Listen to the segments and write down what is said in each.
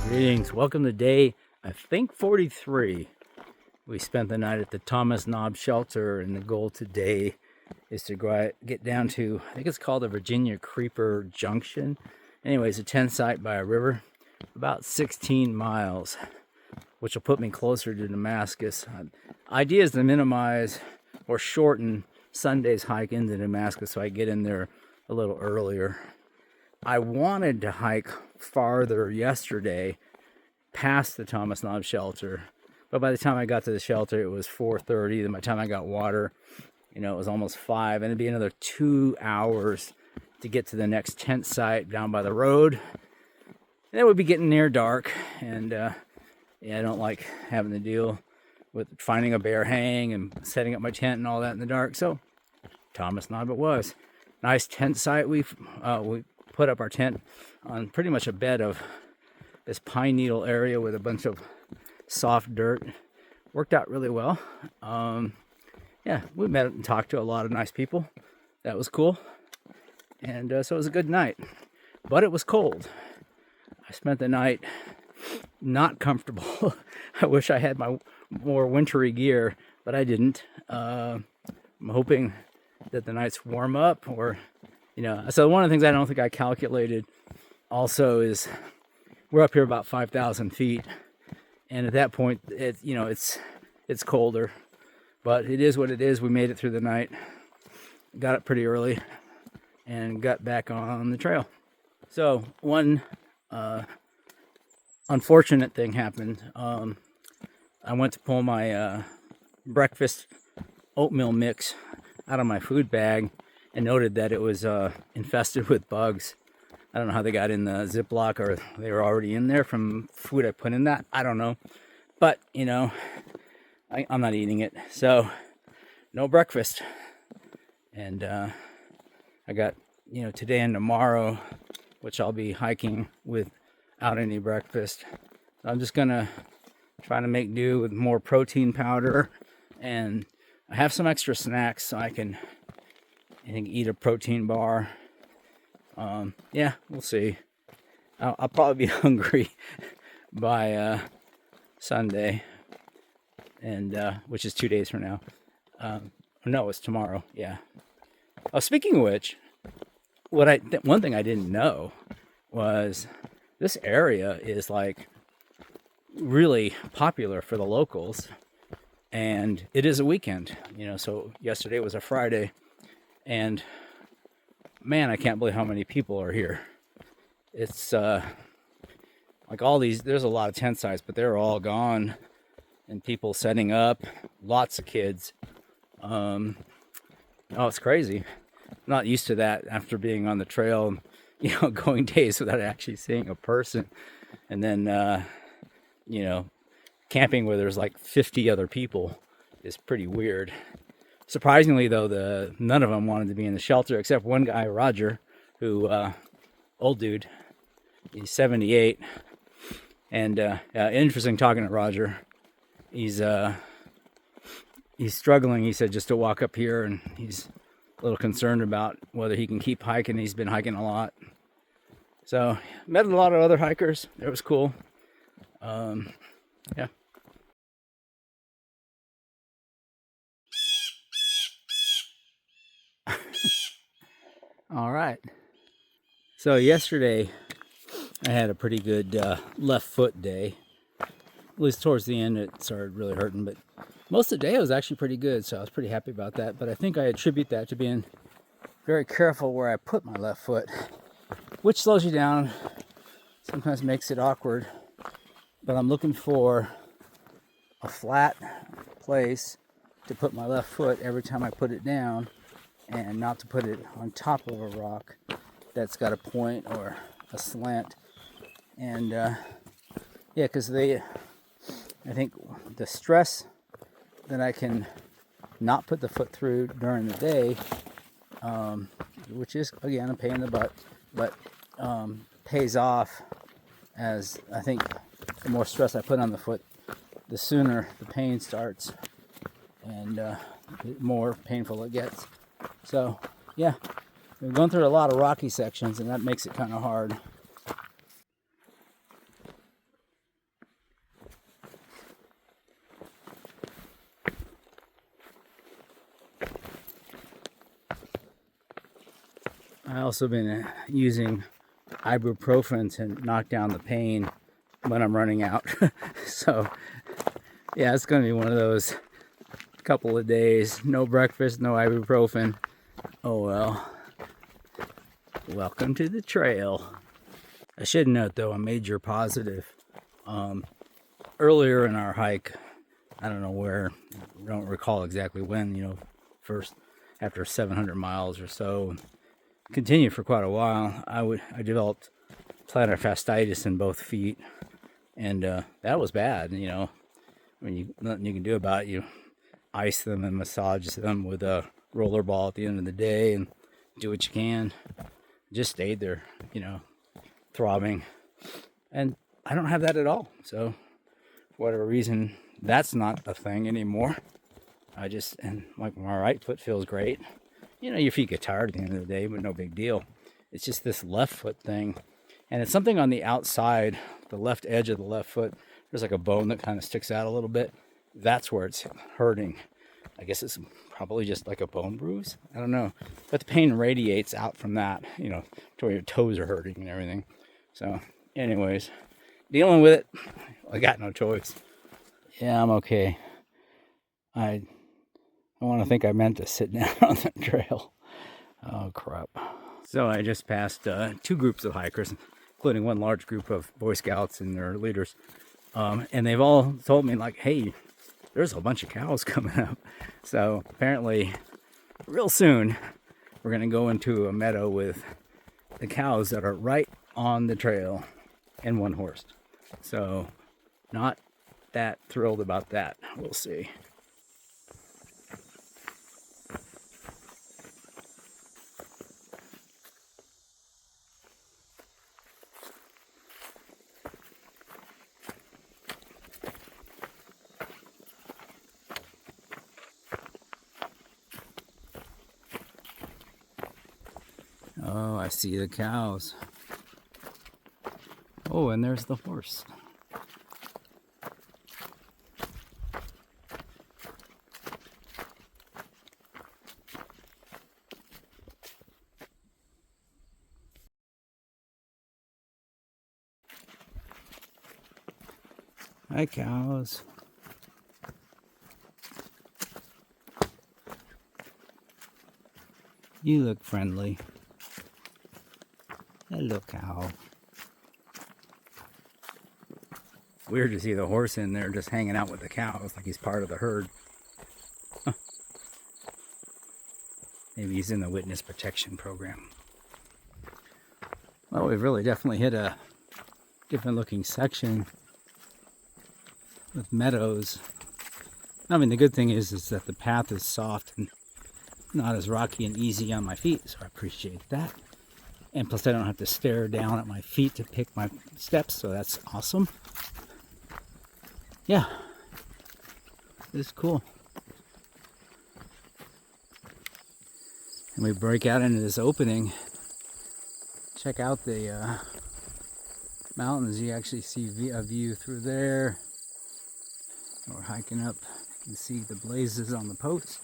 Greetings. Welcome to day, I think, 43. We spent the night at the Thomas Knob shelter, and the goal today is to get down to, I think it's called the Virginia Creeper Junction. Anyways, a tent site by a river, about 16 miles, which will put me closer to Damascus. Idea is to minimize or shorten Sunday's hike into Damascus so I get in there a little earlier. I wanted to hike farther yesterday past the Thomas Knob shelter, but by the time I got to the shelter it was 4:30. Then by the time I got water, it was almost 5, and it'd be another 2 hours to get to the next tent site down by the road. And it would be getting near dark, and I don't like having to deal with finding a bear hang and setting up my tent and all that in the dark. So Thomas Knob it was. Nice tent site. We put up our tent on pretty much a bed of this pine needle area with a bunch of soft dirt. Worked out really well. We met and talked to a lot of nice people. That was cool. And so it was a good night. But it was cold. I spent the night not comfortable. I wish I had my more wintry gear, but I didn't. I'm hoping that the nights warm up, or so one of the things I don't think I calculated also is we're up here about 5,000 feet, and at that point it's colder, but it is what it is. We made it through the night, got up pretty early, and got back on the trail. So one unfortunate thing happened. I went to pull my breakfast oatmeal mix out of my food bag and noted that it was infested with bugs. I don't know how they got in the Ziploc, or they were already in there from food I put in that. I don't know. But, I'm not eating it. So, no breakfast. And I got, today and tomorrow, which I'll be hiking without any breakfast. So I'm just going to try to make do with more protein powder. And I have some extra snacks, so I can, eat a protein bar. We'll see. I'll probably be hungry by Sunday, and which is 2 days from now. No, it's tomorrow. Yeah. Oh, speaking of which, one thing I didn't know was this area is like really popular for the locals, and it is a weekend. So yesterday was a Friday, and man, I can't believe how many people are here. It's like all these, there's a lot of tent sites, but they're all gone, and people setting up, lots of kids. It's crazy. I'm not used to that after being on the trail, going days without actually seeing a person. And then, camping where there's like 50 other people is pretty weird. Surprisingly, though, none of them wanted to be in the shelter except one guy, Roger, who, old dude, he's 78. And interesting talking to Roger. He's struggling, he said, just to walk up here, and he's a little concerned about whether he can keep hiking. He's been hiking a lot. So, met a lot of other hikers. It was cool. Yeah. All right. So yesterday I had a pretty good left foot day. At least towards the end it started really hurting, but most of the day it was actually pretty good, so I was pretty happy about that. But I think I attribute that to being very careful where I put my left foot, which slows you down, sometimes makes it awkward. But I'm looking for a flat place to put my left foot every time I put it down, and not to put it on top of a rock that's got a point or a slant. And because I think the stress that I can not put the foot through during the day, which is, again, a pain in the butt, but pays off, as I think the more stress I put on the foot, the sooner the pain starts, and the more painful it gets. So, yeah, we're going through a lot of rocky sections, and that makes it kind of hard. also been using ibuprofen to knock down the pain when I'm running out. So yeah, it's gonna be one of those couple of days. No breakfast, no ibuprofen. Oh well. Welcome to the trail. I should note though, a major positive. Earlier in our hike, I don't know where, I don't recall exactly when, first after 700 miles or so, continued for quite a while, I developed plantar fasciitis in both feet, and that was bad. Nothing you can do about it. You ice them and massage them with a roller ball at the end of the day, and do what you can. Just stayed there, throbbing, and I don't have that at all. So, for whatever reason, that's not a thing anymore. And like my right foot feels great. Your feet get tired at the end of the day, but no big deal. It's just this left foot thing. And it's something on the outside, the left edge of the left foot. There's like a bone that kind of sticks out a little bit. That's where it's hurting. I guess it's probably just like a bone bruise. I don't know. But the pain radiates out from that, to where your toes are hurting and everything. So, anyways, dealing with it. I got no choice. Yeah, I'm okay. I want to think I meant to sit down on the trail. Oh, crap. So I just passed 2 groups of hikers, including one large group of Boy Scouts and their leaders. And they've all told me, like, hey, there's a bunch of cows coming up. So apparently, real soon, we're going to go into a meadow with the cows that are right on the trail and one horse. So not that thrilled about that. We'll see. Oh, I see the cows. Oh, and there's the horse. Hi, cows. You look friendly. Hello, cow. Weird to see the horse in there just hanging out with the cows like he's part of the herd. Huh. Maybe he's in the witness protection program. Well, we've really definitely hit a different looking section with meadows. I mean, the good thing is that the path is soft and not as rocky and easy on my feet, so I appreciate that. And plus I don't have to stare down at my feet to pick my steps, so that's awesome. Yeah, this is cool. And we break out into this opening. Check out the mountains. You actually see a view through there. We're hiking up. You can see the blazes on the posts.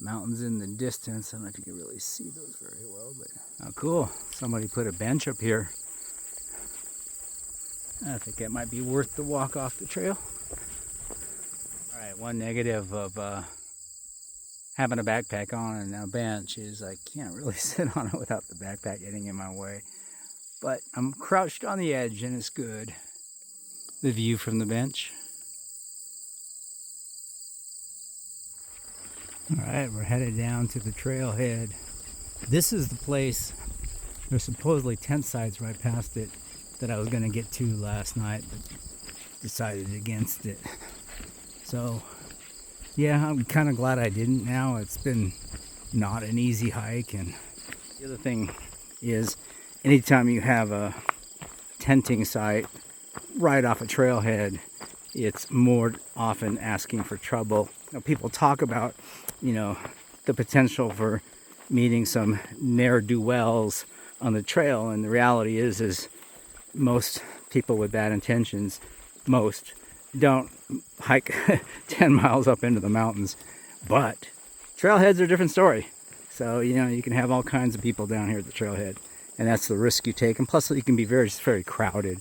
Mountains in the distance. I don't know if you can really see those very well, but oh, cool. Somebody put a bench up here. I think that might be worth the walk off the trail. All right, one negative of having a backpack on and a bench is I can't really sit on it without the backpack getting in my way. But I'm crouched on the edge and it's good. The view from the bench. Alright, we're headed down to the trailhead. This is the place, there's supposedly tent sites right past it that I was going to get to last night, but decided against it. So, yeah, I'm kind of glad I didn't now. It's been not an easy hike, and the other thing is, anytime you have a tenting site right off a trailhead, it's more often asking for trouble. People talk about, the potential for meeting some ne'er-do-wells on the trail, and the reality is most people with bad intentions, don't hike 10 miles up into the mountains. But trailheads are a different story. So, you know, you can have all kinds of people down here at the trailhead. And that's the risk you take. And plus, it can be very, very crowded.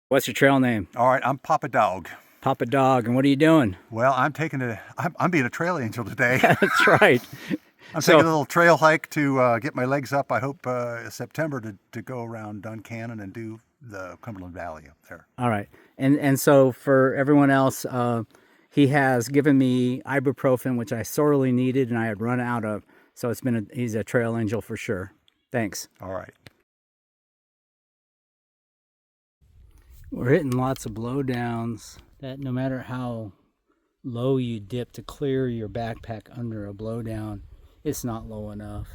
What's your trail name? All right, I'm Papa Dog. Papa Dog. And what are you doing? Well, I'm being a trail angel today. That's right. I'm taking a little trail hike to get my legs up. I hope September to go around Duncannon and do the Cumberland Valley up there. All right. And so for everyone else, he has given me ibuprofen, which I sorely needed and I had run out of. So he's a trail angel for sure. Thanks. All right. We're hitting lots of blowdowns that no matter how low you dip to clear your backpack under a blowdown, it's not low enough.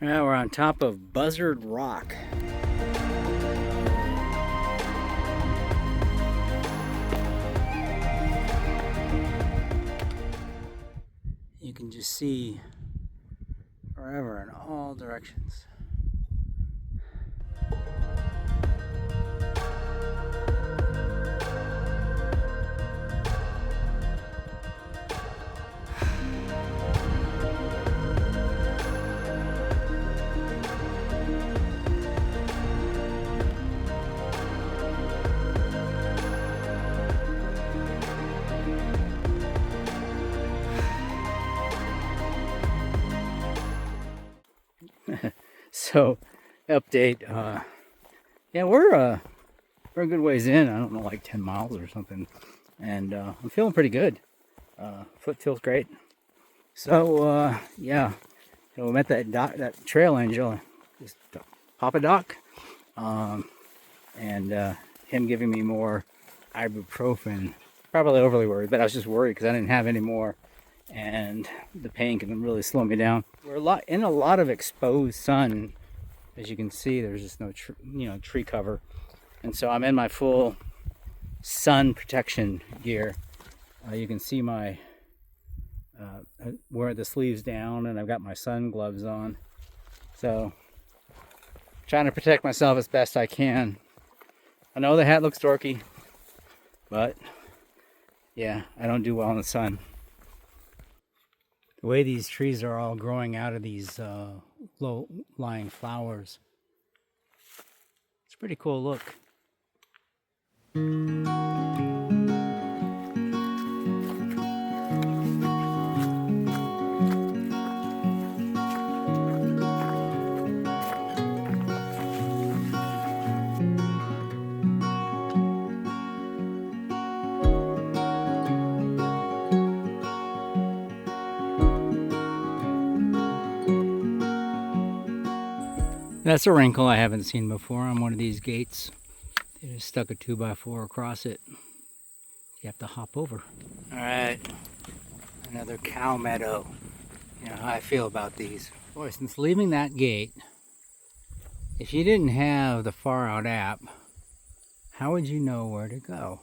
Now we're on top of Buzzard Rock. You can just see forever in all directions. So, update. Yeah, we're a good ways in. I don't know, like 10 miles or something, and I'm feeling pretty good. Foot feels great. So, yeah. So we met that trail angel, just Papa Doc, and him giving me more ibuprofen. Probably overly worried, but I was just worried because I didn't have any more. And the pain can really slow me down. We're in a lot of exposed sun. As you can see, there's just no tree cover, and so I'm in my full sun protection gear. You can see my I wear the sleeves down, and I've got my sun gloves on. So trying to protect myself as best I can. I know the hat looks dorky, but yeah, I don't do well in the sun. The way these trees are all growing out of these low-lying flowers. It's a pretty cool look. That's a wrinkle I haven't seen before on one of these gates. They just stuck a 2x4 across it. You have to hop over. Alright, another cow meadow. You know how I feel about these. Boy, since leaving that gate, if you didn't have the Far Out app, how would you know where to go?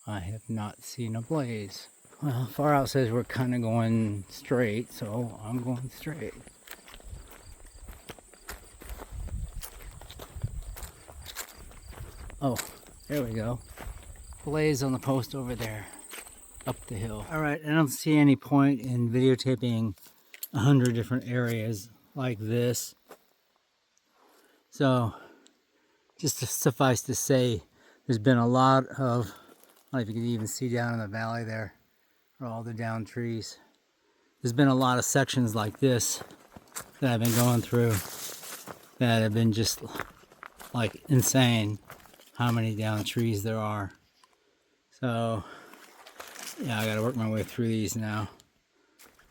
I have not seen a blaze. Well, Far Out says we're kind of going straight, so I'm going straight. Oh, there we go. Blaze on the post over there, up the hill. All right, I don't see any point in videotaping 100 different areas like this. So, just to suffice to say, there's been a lot of, I don't know if you can even see down in the valley there, where all the down trees. There's been a lot of sections like this that I've been going through that have been just like insane how many down trees there are. So yeah, I gotta work my way through these now.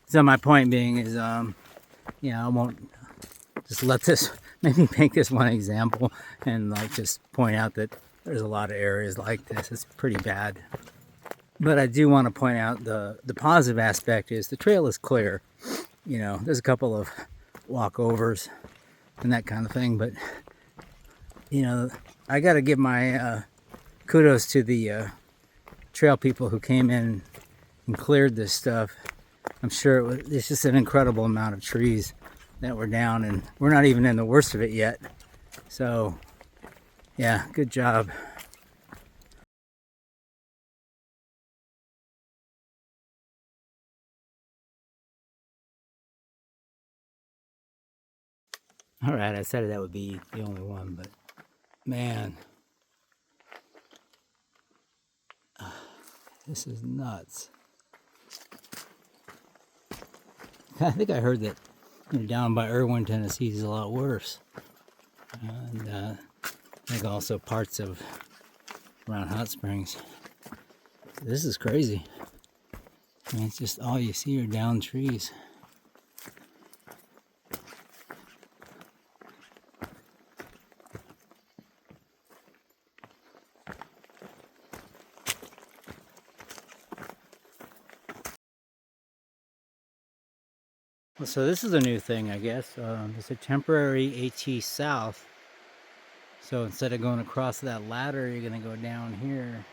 So my point being is, yeah, I won't just let this, maybe make this one example and like just point out that there's a lot of areas like this. It's pretty bad. But I do want to point out the positive aspect is the trail is clear. You know, there's a couple of walkovers and that kind of thing, but you know, I got to give my kudos to the trail people who came in and cleared this stuff. I'm sure it's just an incredible amount of trees that were down, and we're not even in the worst of it yet. So yeah, good job. All right, I said that would be the only one, but man, this is nuts. I think I heard that, you know, down by Irwin, Tennessee is a lot worse. And I think also parts of around Hot Springs. This is crazy. I mean, it's just all you see are down trees. So this is a new thing, I guess. It's a temporary AT south. So instead of going across that ladder, you're going to go down here.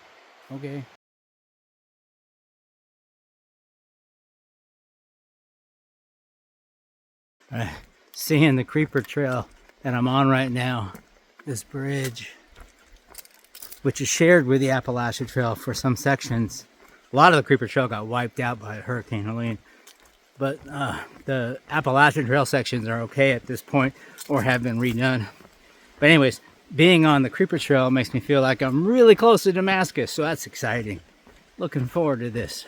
Okay. Seeing the creeper trail that I'm on right now, this bridge, which is shared with the Appalachian Trail for some sections. A lot of the creeper trail got wiped out by Hurricane Helene. But the Appalachian Trail sections are okay at this point, or have been redone. But anyways, being on the creeper trail makes me feel like I'm really close to Damascus, so that's exciting. Looking forward to this.